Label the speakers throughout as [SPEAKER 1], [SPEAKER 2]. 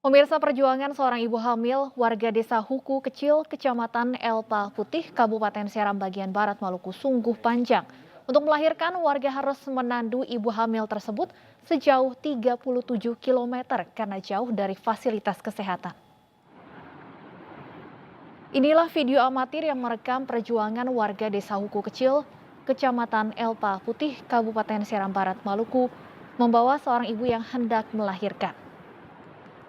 [SPEAKER 1] Pemirsa perjuangan seorang ibu hamil warga desa Huku Kecil, Kecamatan Elpa Putih, Kabupaten Seram bagian Barat Maluku sungguh panjang. Untuk melahirkan, warga harus menandu ibu hamil tersebut sejauh 37 kilometer karena jauh dari fasilitas kesehatan. Inilah video amatir yang merekam perjuangan warga desa Huku Kecil, Kecamatan Elpa Putih, Kabupaten Seram Barat Maluku, membawa seorang ibu yang hendak melahirkan.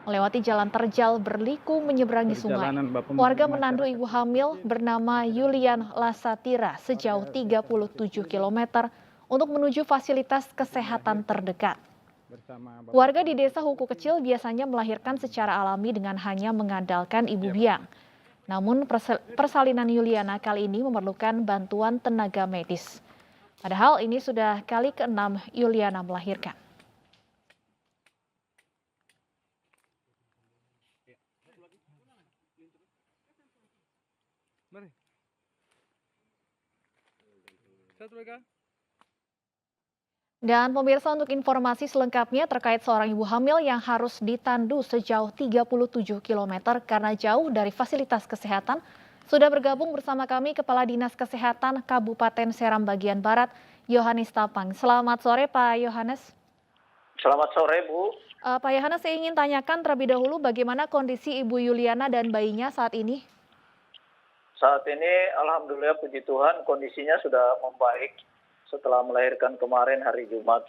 [SPEAKER 1] Melewati jalan terjal berliku menyeberangi sungai.
[SPEAKER 2] Perjalanan Bapak
[SPEAKER 1] Warga
[SPEAKER 2] menemui
[SPEAKER 1] menandu
[SPEAKER 2] masyarakat
[SPEAKER 1] ibu
[SPEAKER 2] di
[SPEAKER 1] hamil
[SPEAKER 2] sini
[SPEAKER 1] bernama Yulian Lasatira sejauh
[SPEAKER 2] warga desa Hukum
[SPEAKER 1] 37
[SPEAKER 2] Kecil
[SPEAKER 1] kilometer untuk menuju fasilitas
[SPEAKER 2] untuk
[SPEAKER 1] kesehatan
[SPEAKER 2] melahirkan
[SPEAKER 1] terdekat.
[SPEAKER 2] bersama
[SPEAKER 1] Warga di
[SPEAKER 2] Bapak-bapak
[SPEAKER 1] desa Huku
[SPEAKER 2] seperti
[SPEAKER 1] Kecil biasanya melahirkan secara alami dengan hanya mengandalkan ibu
[SPEAKER 2] ya Pak.
[SPEAKER 1] biang. Namun persalinan Yuliana kali ini memerlukan bantuan tenaga medis. Padahal ini sudah kali ke-6 Yuliana melahirkan.
[SPEAKER 2] Mari. Satu lagi.
[SPEAKER 1] Dan pemirsa, untuk informasi selengkapnya terkait seorang ibu hamil yang harus ditandu sejauh 37 kilometer karena jauh dari fasilitas kesehatan, sudah bergabung bersama kami Kepala Dinas Kesehatan Kabupaten Seram bagian Barat, Yohanes Tapang. Selamat sore Pak Yohanes.
[SPEAKER 3] Selamat sore, Bu.
[SPEAKER 1] Pak Yohanes, saya ingin tanyakan terlebih dahulu bagaimana kondisi Ibu Yuliana dan bayinya saat ini?
[SPEAKER 3] Saat ini alhamdulillah puji Tuhan kondisinya sudah membaik setelah melahirkan kemarin hari Jumat.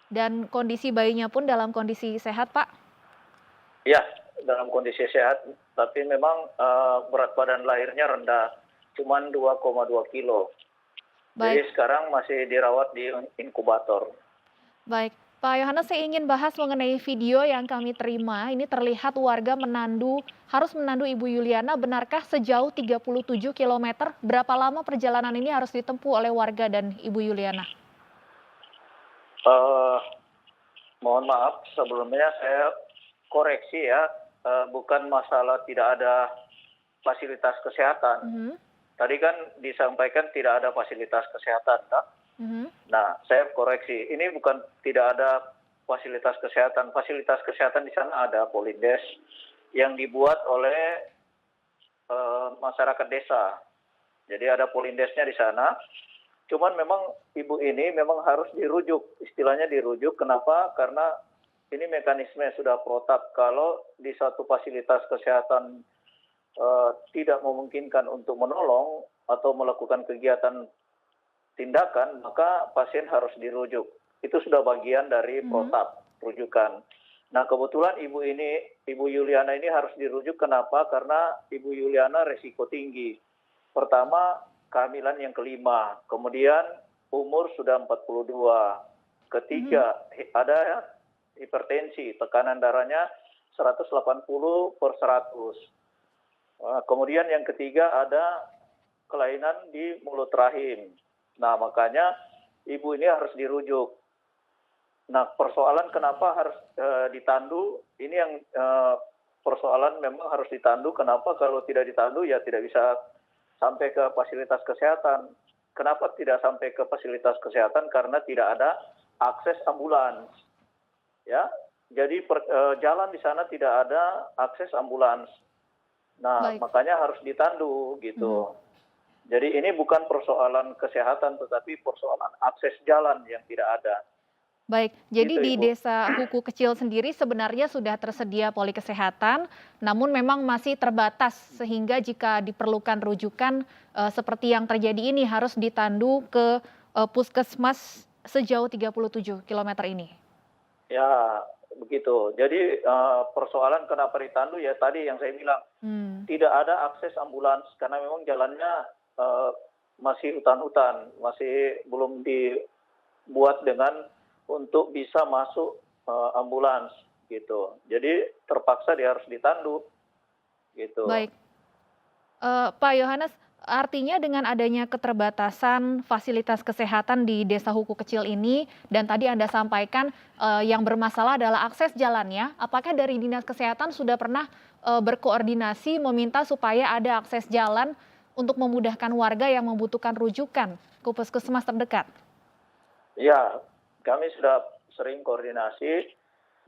[SPEAKER 1] Dan kondisi bayinya pun dalam kondisi sehat, Pak?
[SPEAKER 3] Ya, dalam kondisi sehat, tapi memang berat badan lahirnya rendah, cuman 2,2 kilo.
[SPEAKER 1] Baik.
[SPEAKER 3] Jadi sekarang masih dirawat di inkubator.
[SPEAKER 1] Baik, Pak Yohanes, saya ingin bahas mengenai video yang kami terima. Ini terlihat warga harus menandu Ibu Yuliana. Benarkah sejauh 37 kilometer? Berapa lama perjalanan ini harus ditempuh oleh warga dan Ibu Yuliana?
[SPEAKER 3] Eh, Mohon maaf sebelumnya saya koreksi ya, bukan masalah tidak ada fasilitas kesehatan.
[SPEAKER 1] Mhm,
[SPEAKER 3] Tadi kan disampaikan tidak ada fasilitas kesehatan, Kak.
[SPEAKER 1] mhm,
[SPEAKER 3] Nah, saya koreksi, ini bukan tidak ada fasilitas kesehatan. Fasilitas kesehatan di sana ada Polindes yang dibuat oleh masyarakat desa. Jadi ada Polindesnya di sana. Cuman memang ibu ini memang harus dirujuk, istilahnya dirujuk. Kenapa? Karena ini mekanisme sudah protap. Kalau di satu fasilitas kesehatan tidak memungkinkan untuk menolong atau melakukan kegiatan tindakan, maka pasien harus dirujuk. Itu sudah bagian dari
[SPEAKER 1] mhm,
[SPEAKER 3] protap, rujukan. Nah, kebetulan Ibu Yuliana ini harus dirujuk. Kenapa? Karena Ibu Yuliana resiko tinggi. Pertama, kehamilan yang kelima. Kemudian umur sudah 42.
[SPEAKER 1] mhm,
[SPEAKER 3] Ketiga, ada hipertensi, tekanan darahnya 180/100. Kemudian yang ketiga ada kelainan di mulut rahim. Nah, makanya ibu ini harus dirujuk. Nah, persoalan kenapa harus ditandu, ini yang persoalan memang harus ditandu. Kenapa? Kalau tidak ditandu ya tidak bisa sampai ke fasilitas kesehatan. Kenapa tidak sampai ke fasilitas kesehatan? Karena tidak ada akses ambulans. Ya, jadi jalan di sana tidak ada akses ambulans. Nah,
[SPEAKER 1] baik.
[SPEAKER 3] makanya harus ditandu
[SPEAKER 1] Mhm.
[SPEAKER 3] gitu. Jadi ini bukan persoalan kesehatan, tetapi persoalan akses jalan yang tidak ada.
[SPEAKER 1] Baik, jadi
[SPEAKER 3] Gitu,
[SPEAKER 1] di
[SPEAKER 3] Ibu.
[SPEAKER 1] desa Huku Kecil sendiri sebenarnya sudah tersedia poli kesehatan, namun memang masih terbatas sehingga jika diperlukan rujukan seperti yang terjadi ini harus ditandu ke puskesmas sejauh 37 kilometer ini.
[SPEAKER 3] Ya, begitu. Jadi persoalan kenapa ditandu ya tadi yang saya bilang,
[SPEAKER 1] Hmm,
[SPEAKER 3] tidak ada akses ambulans karena memang jalannya eh, masih hutan-hutan, masih belum dibuat dengan untuk bisa masuk ambulans gitu. Jadi terpaksa dia harus ditandu gitu.
[SPEAKER 1] baik. Pak Yohanes, artinya dengan adanya keterbatasan fasilitas kesehatan di desa Huku Kecil ini, dan tadi Anda sampaikan yang bermasalah adalah akses jalannya, apakah dari Dinas Kesehatan sudah pernah berkoordinasi meminta supaya ada akses jalan untuk memudahkan warga yang membutuhkan rujukan ke puskesmas terdekat?
[SPEAKER 3] Ya, kami sudah sering koordinasi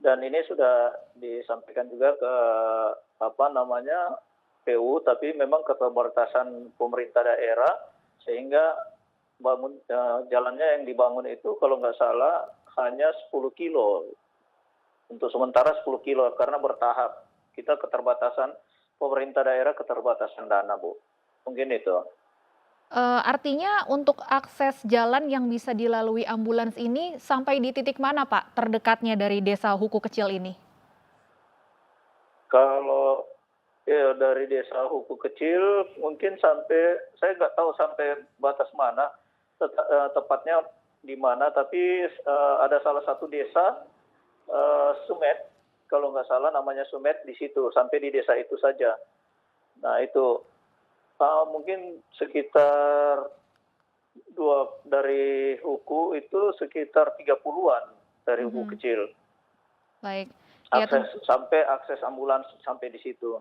[SPEAKER 3] Dan ini sudah disampaikan juga ke PU, tapi memang keterbatasan pemerintah daerah sehingga jalannya yang dibangun itu kalau nggak salah hanya 10 kilo. Untuk sementara 10 kilo karena bertahap. Kita keterbatasan pemerintah daerah, keterbatasan dana, Bu. Mungkin itu.
[SPEAKER 1] Artinya untuk akses jalan yang bisa dilalui ambulans ini sampai di titik mana, Pak, terdekatnya dari Desa Huku Kecil ini?
[SPEAKER 3] Kalau ya dari Desa Huku Kecil mungkin sampai, saya nggak tahu sampai batas mana, tepatnya di mana, tapi ada salah satu desa, Sumet, kalau nggak salah namanya Sumet, di situ, sampai di desa itu saja. Nah itu mungkin sekitar dari Huku itu sekitar 30-an dari Huku Kecil.
[SPEAKER 1] Baik. Ya,
[SPEAKER 3] Akses ambulans sampai di situ.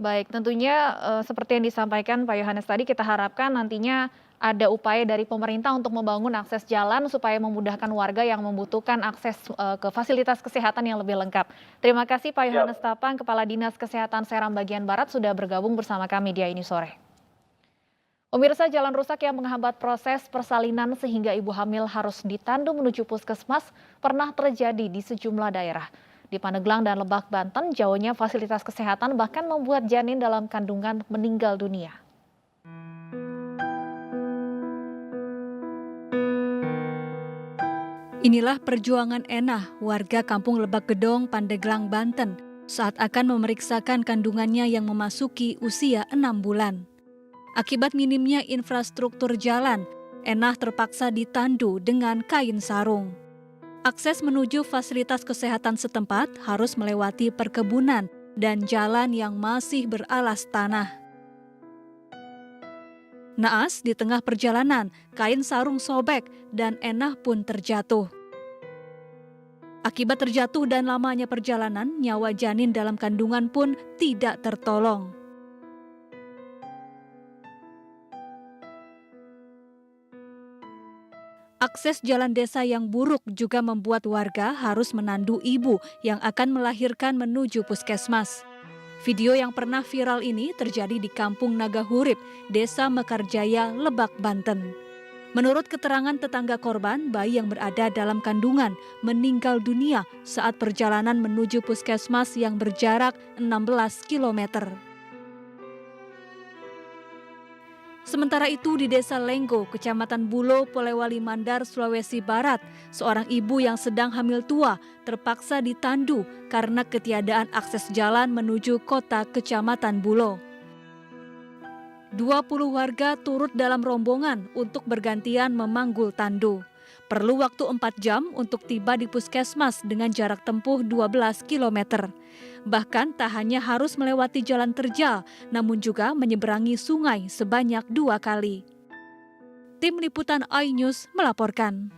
[SPEAKER 1] baik, tentunya seperti yang disampaikan Pak Yohanes tadi, kita harapkan nantinya ada upaya dari pemerintah untuk membangun akses jalan supaya memudahkan warga yang membutuhkan akses ke fasilitas kesehatan yang lebih lengkap. Terima kasih Pak Yohanes Tapang, Kepala Dinas Kesehatan Seram Bagian Barat sudah bergabung bersama kami di ini sore. Pemirsa, jalan rusak yang menghambat proses persalinan sehingga ibu hamil harus ditandu menuju puskesmas pernah terjadi di sejumlah daerah. Di Pandeglang dan Lebak, Banten, jauhnya fasilitas kesehatan bahkan membuat janin dalam kandungan meninggal dunia.
[SPEAKER 4] Inilah perjuangan Enah, warga kampung Lebak Gedong, Pandeglang, Banten, saat akan memeriksakan kandungannya yang memasuki usia 6 bulan. Akibat minimnya infrastruktur jalan, Enah terpaksa ditandu dengan kain sarung. Akses menuju fasilitas kesehatan setempat harus melewati perkebunan dan jalan yang masih beralas tanah. Naas, di tengah perjalanan, kain sarung sobek dan Enah pun terjatuh. Akibat terjatuh dan lamanya perjalanan, nyawa janin dalam kandungan pun tidak tertolong. Akses jalan desa yang buruk juga membuat warga harus menandu ibu yang akan melahirkan menuju puskesmas. Video yang pernah viral ini terjadi di Kampung Nagahurip, Desa Mekarjaya, Lebak, Banten. Menurut keterangan tetangga korban, bayi yang berada dalam kandungan meninggal dunia saat perjalanan menuju puskesmas yang berjarak 16 km. Sementara itu di Desa Lenggo, Kecamatan Bulo, Polewali Mandar, Sulawesi Barat, seorang ibu yang sedang hamil tua terpaksa ditandu karena ketiadaan akses jalan menuju kota Kecamatan Bulo. 20 warga turut dalam rombongan untuk bergantian memanggul tandu. Perlu waktu 4 jam untuk tiba di puskesmas dengan jarak tempuh 12 km. Bahkan tak hanya harus melewati jalan terjal, namun juga menyeberangi sungai sebanyak 2 kali. Tim Liputan iNews melaporkan.